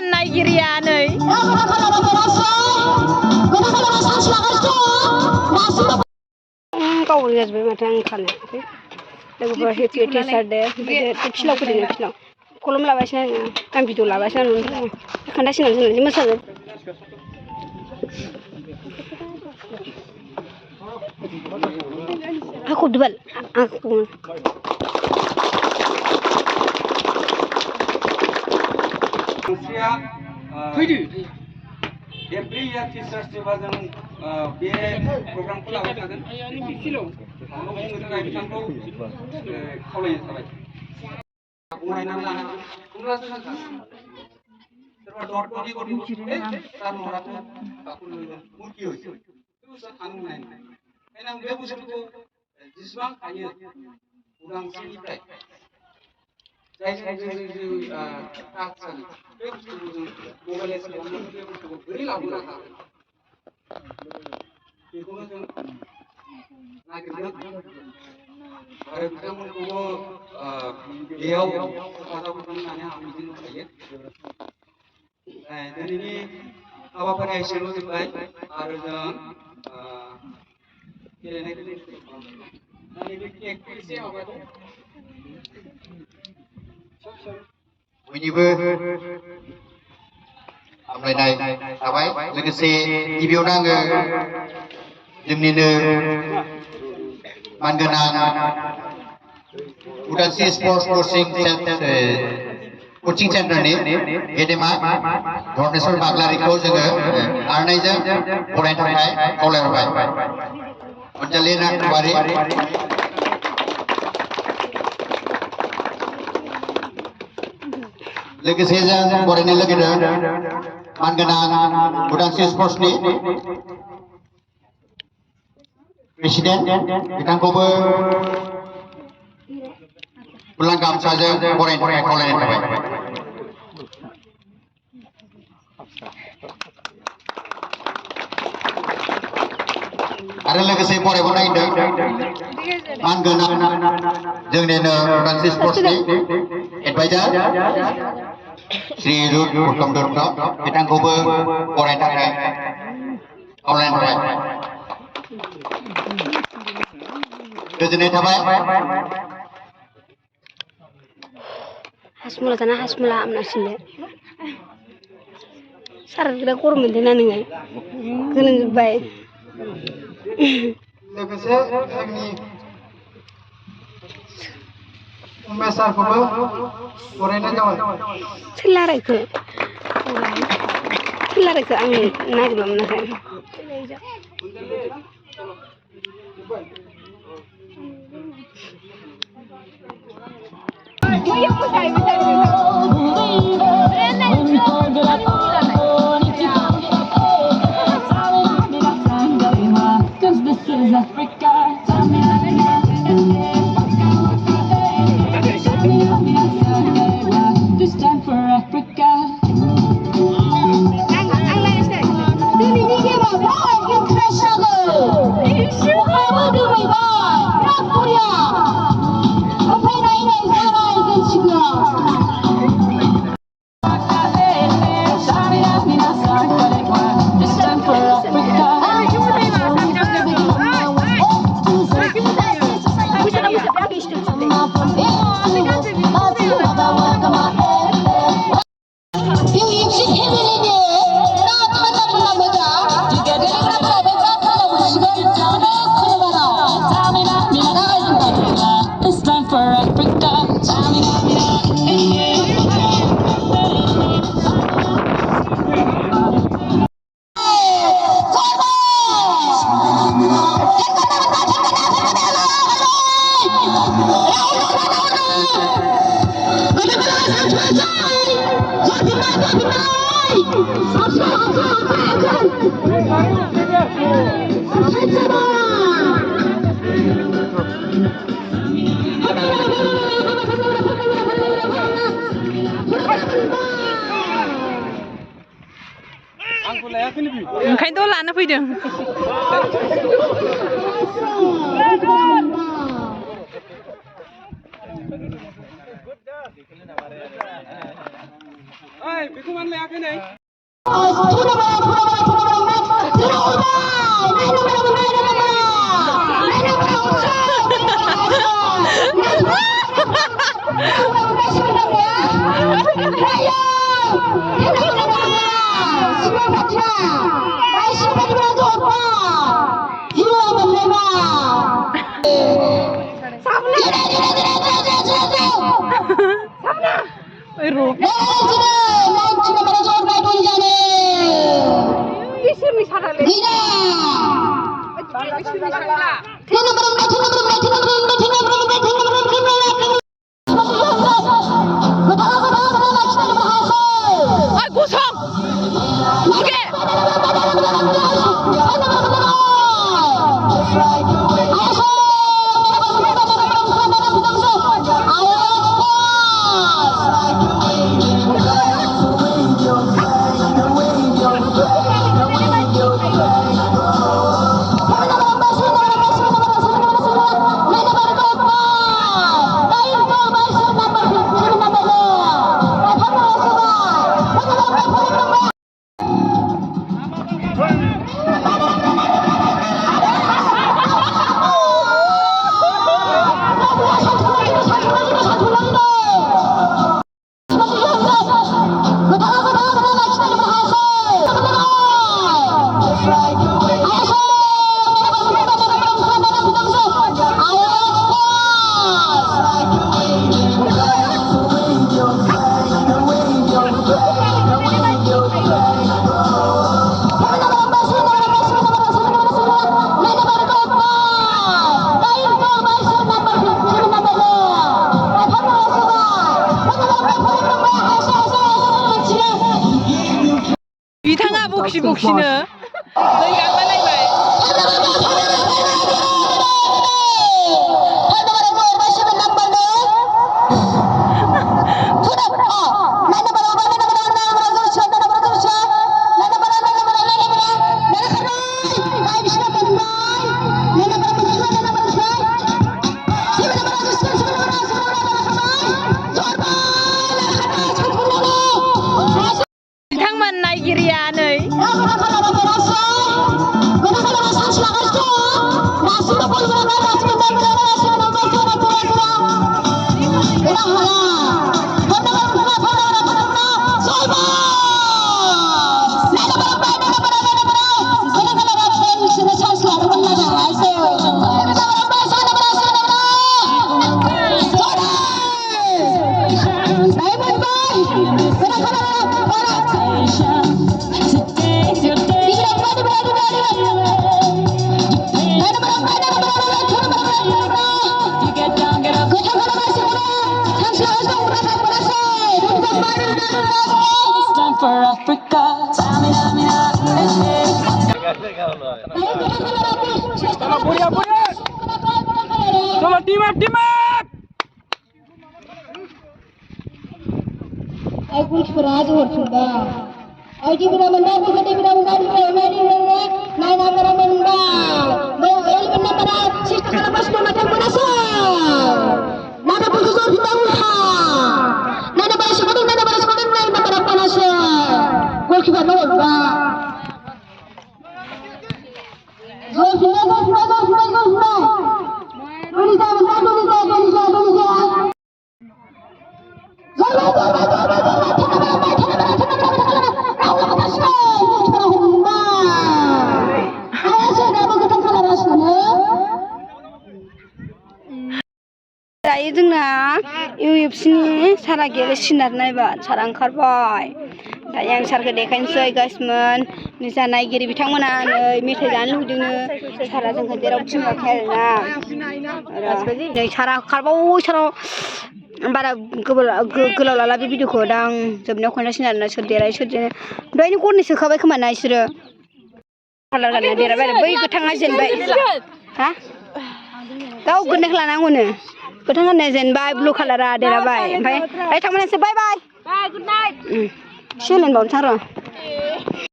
गोदान नायगिरिया नै गाव जाजोब्बाय माथो आं खानायाखै लोगोफोरा हेपि टिचार डे फिलाव फैदों फिलाव कलम लाबायसै आं भिडिअ लाबायसै आं खोन्थासिगोन जों मोसागोन aku debal aku fैदो every year teachers day bा जों बे प्रग्रामखौ लाबाय थागोन फिलाव आंबो बुंनो थाखाय बिथांखौ खावलायनो थाबाय गनायनानै लानो बुंब्लासो जों सोरबा डटनि गथ'खौ सार नराथ' गाखौनो मुरखि होयो बेखौ थानो मोननाय नङा ओंखायनो आं बे बोसोरखौ जेसेबां हायो उदांस्रिनिफ्राय जायजों जों टाच जानो बे बुस्थुखौ जों मबाइलाइज खालामनानै बे बुस्थुखौ बोरै लाबोनो हागोन बेखौनो जों नागिरगोन आरो बिथांमोनखौबो बेयाव हेफाजाब होगोन होननानै आं मिजिं थायो दिनैनि हाबाफारिया एसेल' जोब्बाय आरो जों गेलेनायखौ जों सुरु खालामगोन दा नैबे केकखौ एसे माबादो बयनिबो हामलायनाय थाबाय लोगोसे गिबियावनो आङो जोंनिनो मानगोनां उदालस्रि स्पर्ट्स कचिं सेन्टारनि गेदेमा धरनेश्वर बाग्लारिखौ जोङो आर'नाइजों बरायनो थाखाय खावलायहरबाय अनजालि नार्जारि लोगोसे जों बरायनो लुगैदों मानगोनां उदालस्रि स्पर्ट्सनि प्रेसिडेन्ट बिथांखौबो बुलां गामसाजों बरायनो थाखाय खावलायनाय थाबाय आरो लोगोसे बरायबावनो नागिरदों मानगोनां जोंनिनो उदालस्रि स्पर्ट्सनि एडभाइजार श्री रुद उत्तम दत्त बिथांखौबो बरायनो थाखाय खावलायनाय थाबाय गोजोननाय थाबाय हासमुला जाना हासमुला आमनासिनो सार बिराद गरम मोनदोंना नोङो गोलोमजोब्बाय लोगोसे जोंनि उमेश सारखौबो बरायनाय जाबाय सोर रायलायखो आं नागिरबा मोनाखै ओंखायनोथ' लानो फैदों ओइ बेखौ मानो लायाखै नै बिथाङा बक्सिनो दै गांलायलायबाय बिथांमोन नायगिरिया नै Chalo team up Ay kuch paraj horchunda ay dibra manda dibra manda nai namara manda mau el banna para sista kala pasno matan panasa nada profesor kita uha nada para sekolah nai namara panasa gol kiba no ba gol दायो जोंना UFC सारा गेलेसिनार नायबा सारा ओंखारबाय दायो आं सारखौ देखायनोसै गाइसमोन निजा नायगिरि बिथांमोना नै मेथाइ जानो लुगैदोंनो सारा जोंखौ जेराव थिनहराखै आरोना नै सारा खारबाव सारा बारा गोलाव लाला बे भिडिअखौ दा आं जोबनायाव खोन्थासिगोन आरोना सोर देरहायो सोर जेनो दहायनो गरनै सोखाबाय खोमा ना बिसोरो कालार गानना देरहाबाय आरो बै गोथाङा जेनबाय हा गाव गोरनैखौ लानांगौनो गोथां गाननाया जेनबाय ब्लु कालारा देरहाबाय ओमफ्राय थांमोनासो बाय बाय गुड नाइट एसे होनबावनोसै र'